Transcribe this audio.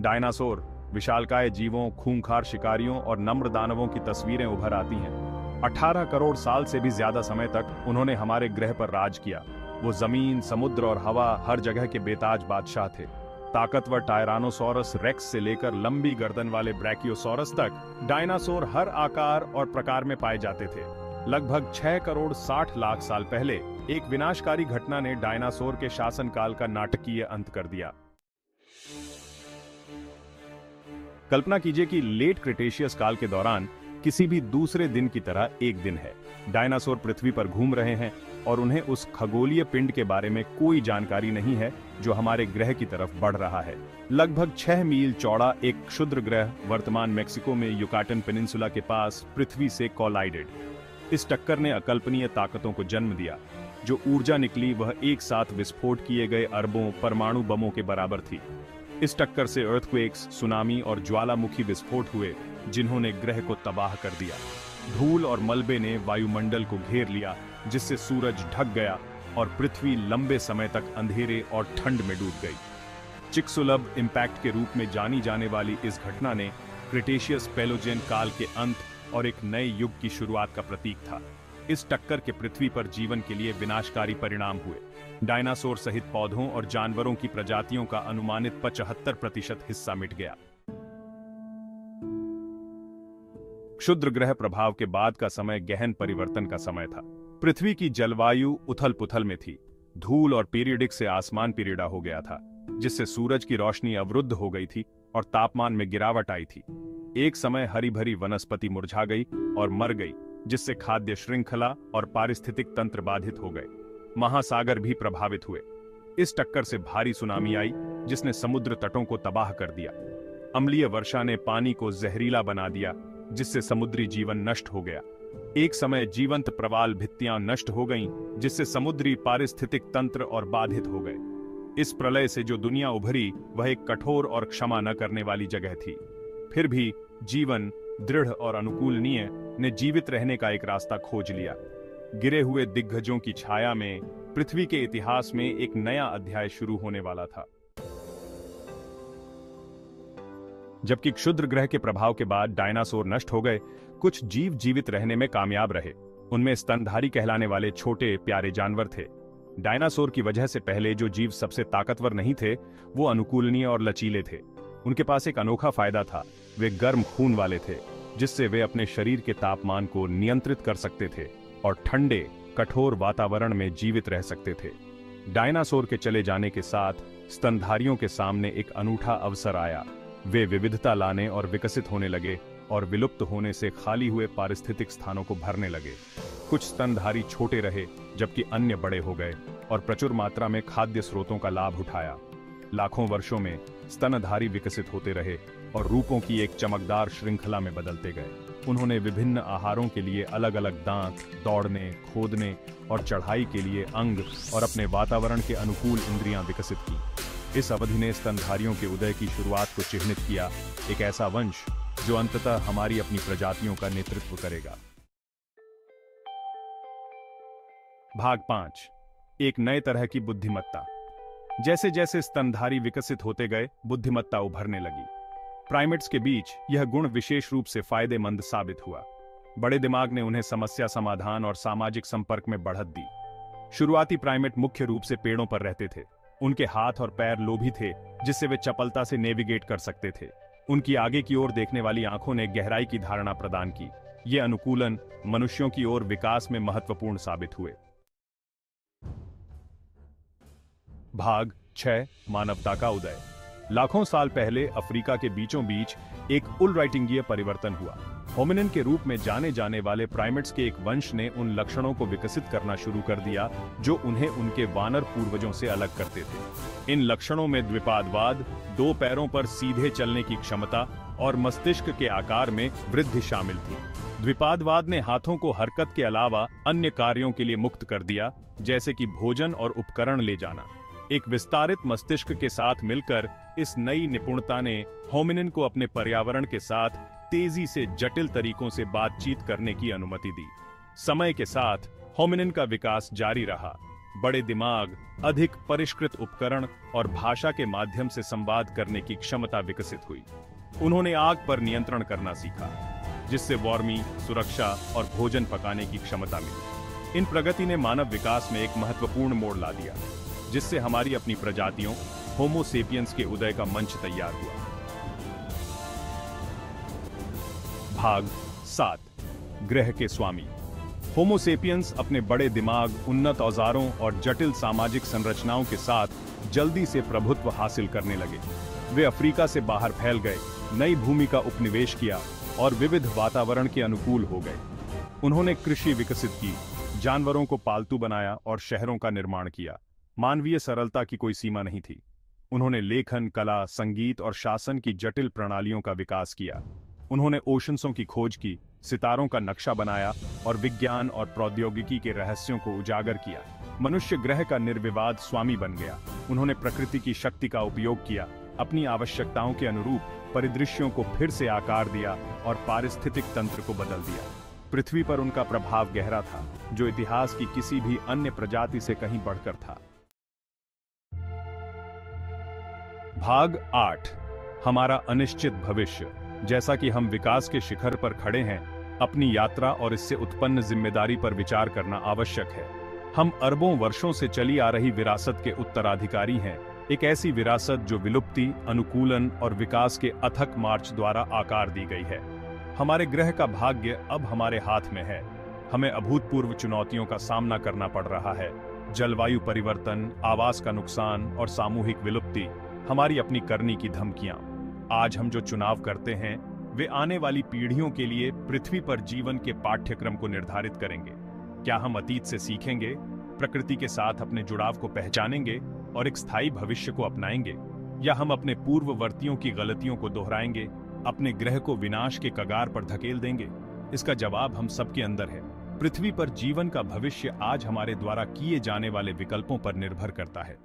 Dinosaur, विशालकाय जीवों, खूंखार शिकारियों और नम्र दानवों की तस्वीरें उभर आती हैं। 18 करोड़ साल से भी ज्यादा समय तक उन्होंने हमारे ग्रह पर राज किया। वो जमीन, समुद्र और हवा, हर जगह के बेताज बादशाह थे। ताकतवर टायरानोसॉरस रेक्स से लेकर लंबी गर्दन वाले ब्रैकियोसॉरस तक डायनासोर हर आकार और प्रकार में पाए जाते थे। लगभग 6 करोड़ 60 लाख साल पहले एक विनाशकारी घटना ने डायनासोर के शासनकाल का नाटकीय अंत कर दिया। कल्पना कीजिए कि लेट क्रिटेशियस काल के दौरान किसी भी दूसरे दिन की तरह एक दिन है। डायनासोर पृथ्वी पर घूम रहे हैं और उन्हें उस खगोलीय पिंड के बारे में कोई जानकारी नहीं है जो हमारे ग्रह की तरफ बढ़ रहा है। लगभग 6 मील चौड़ा एक क्षुद्र ग्रह वर्तमान मेक्सिको में युकाटन पेनिनसुला के पास पृथ्वी से कोलाइडेड। इस टक्कर ने अकल्पनीय ताकतों को जन्म दिया। जो ऊर्जा निकली वह एक साथ विस्फोट किए गए अरबों परमाणु बमों के बराबर थी। इस टक्कर से अर्थक्वेक्स, सुनामी और ज्वालामुखी विस्फोट हुए जिन्होंने ग्रह को तबाह कर दिया। धूल और मलबे ने वायुमंडल को घेर लिया, जिससे सूरज ढक गया और पृथ्वी लंबे समय तक अंधेरे और ठंड में डूब गई। चिक्सुलब इम्पैक्ट के रूप में जानी जाने वाली इस घटना ने क्रिटेशियस पेलोजेन काल के अंत और एक नए युग की शुरुआत का प्रतीक था। इस टक्कर के पृथ्वी पर जीवन के लिए विनाशकारी परिणाम हुए। डायनासोर सहित पौधों और जानवरों की प्रजातियों का अनुमानित 75% हिस्सा मिट गया। क्षुद्र ग्रह प्रभाव के बाद का समय गहन परिवर्तन का समय था। पृथ्वी की जलवायु उथल-पुथल में थी। धूल और पीरियडिक से आसमान पीरियडा हो गया था, जिससे सूरज की रोशनी अवरुद्ध हो गई थी और तापमान में गिरावट आई थी। एक समय हरी भरी वनस्पति मुरझा गई और मर गई, जिससे खाद्य श्रृंखला और पारिस्थितिक तंत्र बाधित हो गए। महासागर भी प्रभावित हुए। इस टक्कर से भारी सुनामी आई, जिसने समुद्र तटों को तबाह कर दिया। अम्लीय वर्षा ने पानी को जहरीला बना दिया, जिससे समुद्री जीवन नष्ट हो गया। एक समय जीवंत प्रवाल भित्तियां नष्ट हो गईं, जिससे समुद्री पारिस्थितिक तंत्र और बाधित हो गए। इस प्रलय से जो दुनिया उभरी वह एक कठोर और क्षमा न करने वाली जगह थी। फिर भी जीवन, दृढ़ और अनुकूलनीय, ने जीवित रहने का एक रास्ता खोज लिया। गिरे हुए दिग्गजों की छाया में पृथ्वी के इतिहास में एक नया अध्याय शुरू होने वाला था। जबकि क्षुद्र ग्रह के प्रभाव के बाद डायनासोर नष्ट हो गए, कुछ जीव जीवित रहने में कामयाब रहे। उनमें स्तनधारी कहलाने वाले छोटे प्यारे जानवर थे। डायनासोर की वजह से पहले जो जीव सबसे ताकतवर नहीं थे, वो अनुकूलनीय और लचीले थे। उनके पास एक अनोखा फायदा था, वे गर्म खून वाले थे, जिससे वे अपने शरीर के तापमान को नियंत्रित कर सकते थे और ठंडे, कठोर वातावरण में जीवित रह सकते थे। डायनासोर के चले जाने के साथ स्तनधारियों के सामने एक अनूठा अवसर आया। वे विविधता लाने और विकसित होने लगे और विलुप्त होने से खाली हुए पारिस्थितिक स्थानों को भरने लगे। कुछ स्तनधारी छोटे रहे, जबकि अन्य बड़े हो गए और प्रचुर मात्रा में खाद्य स्रोतों का लाभ उठाया। लाखों वर्षों में स्तनधारी विकसित होते रहे और रूपों की एक चमकदार श्रृंखला में बदलते गए। उन्होंने विभिन्न आहारों के लिए अलग अलग दांत, दौड़ने, खोदने और चढ़ाई के लिए अंग और अपने वातावरण के अनुकूल इंद्रियां विकसित की। इस अवधि ने स्तनधारियों के उदय की शुरुआत को चिह्नित किया, एक ऐसा वंश जो अंततः हमारी अपनी प्रजातियों का नेतृत्व करेगा। भाग 5, एक नए तरह की बुद्धिमत्ता। जैसे जैसे स्तनधारी विकसित होते गए, बुद्धिमत्ता उभरने लगी। प्राइमेट्स के बीच यह गुण विशेष रूप से फायदेमंद साबित हुआ। बड़े दिमाग ने उन्हें समस्या समाधान और सामाजिक संपर्क में बढ़त दी। शुरुआती प्राइमेट मुख्य रूप से पेड़ों पर रहते थे। उनके हाथ और पैर लोभी थे, जिससे वे चपलता से नेविगेट कर सकते थे। उनकी आगे की ओर देखने वाली आंखों ने गहराई की धारणा प्रदान की। ये अनुकूलन मनुष्यों की ओर विकास में महत्वपूर्ण साबित हुए। भाग 6, मानवता का उदय। लाखों साल पहले अफ्रीका के बीचों बीच एक उलराइटिंगीय परिवर्तन हुआ। होमिनिन के रूप में जाने जाने वाले प्राइमेट्स के एक वंश ने उन लक्षणों को विकसित करना शुरू कर दिया जो उन्हें उनके वानर पूर्वजों से अलग करते थे। इन लक्षणों में द्विपादवाद, 2 पैरों पर सीधे चलने की क्षमता और मस्तिष्क के आकार में वृद्धि शामिल थी। द्विपादवाद ने हाथों को हरकत के अलावा अन्य कार्यों के लिए मुक्त कर दिया, जैसे कि भोजन और उपकरण ले जाना। एक विस्तारित मस्तिष्क के साथ मिलकर इस नई निपुणता ने होमिनिन को अपने पर्यावरण के साथ तेजी से जटिल तरीकों से बातचीत करने की अनुमति दी। समय के साथ होमिनिन का विकास जारी रहा। बड़े दिमाग, अधिक परिष्कृत उपकरण और भाषा के माध्यम से संवाद करने की क्षमता विकसित हुई। उन्होंने आग पर नियंत्रण करना सीखा, जिससे वार्मी, सुरक्षा और भोजन पकाने की क्षमता मिली। इन प्रगति ने मानव विकास में एक महत्वपूर्ण मोड़ ला दिया, जिससे हमारी अपनी प्रजातियों होमो सेपियंस के उदय का मंच तैयार हुआ। भाग 7, ग्रह के स्वामी। होमो सेपियंस अपने बड़े दिमाग, उन्नत औजारों और जटिल सामाजिक संरचनाओं के साथ जल्दी से प्रभुत्व हासिल करने लगे। वे अफ्रीका से बाहर फैल गए, नई भूमि का उपनिवेश किया और विविध वातावरण के अनुकूल हो गए। उन्होंने कृषि विकसित की, जानवरों को पालतू बनाया और शहरों का निर्माण किया। मानवीय सरलता की कोई सीमा नहीं थी। उन्होंने लेखन, कला, संगीत और शासन की जटिल प्रणालियों का विकास किया। उन्होंने ओशंसों की खोज की, सितारों का नक्शा बनाया और विज्ञान और प्रौद्योगिकी के रहस्यों को उजागर किया। मनुष्य ग्रह का निर्विवाद स्वामी बन गया। उन्होंने प्रकृति की शक्ति का उपयोग किया, अपनी आवश्यकताओं के अनुरूप परिदृश्यों को फिर से आकार दिया और पारिस्थितिक तंत्र को बदल दिया। पृथ्वी पर उनका प्रभाव गहरा था, जो इतिहास की किसी भी अन्य प्रजाति से कहीं बढ़कर था। भाग 8, हमारा अनिश्चित भविष्य। जैसा कि हम विकास के शिखर पर खड़े हैं, अपनी यात्रा और इससे उत्पन्न जिम्मेदारी पर विचार करना आवश्यक है। हम अरबों वर्षों से चली आ रही विरासत के उत्तराधिकारी हैं, एक ऐसी विरासत जो विलुप्ति, अनुकूलन और विकास के अथक मार्च द्वारा आकार दी गई है। हमारे ग्रह का भाग्य अब हमारे हाथ में है। हमें अभूतपूर्व चुनौतियों का सामना करना पड़ रहा है। जलवायु परिवर्तन, आवास का नुकसान और सामूहिक विलुप्ति, हमारी अपनी करनी की धमकियां। आज हम जो चुनाव करते हैं, वे आने वाली पीढ़ियों के लिए पृथ्वी पर जीवन के पाठ्यक्रम को निर्धारित करेंगे। क्या हम अतीत से सीखेंगे, प्रकृति के साथ अपने जुड़ाव को पहचानेंगे और एक स्थायी भविष्य को अपनाएंगे, या हम अपने पूर्ववर्तियों की गलतियों को दोहराएंगे, अपने ग्रह को विनाश के कगार पर धकेल देंगे? इसका जवाब हम सबके अंदर है। पृथ्वी पर जीवन का भविष्य आज हमारे द्वारा किए जाने वाले विकल्पों पर निर्भर करता है।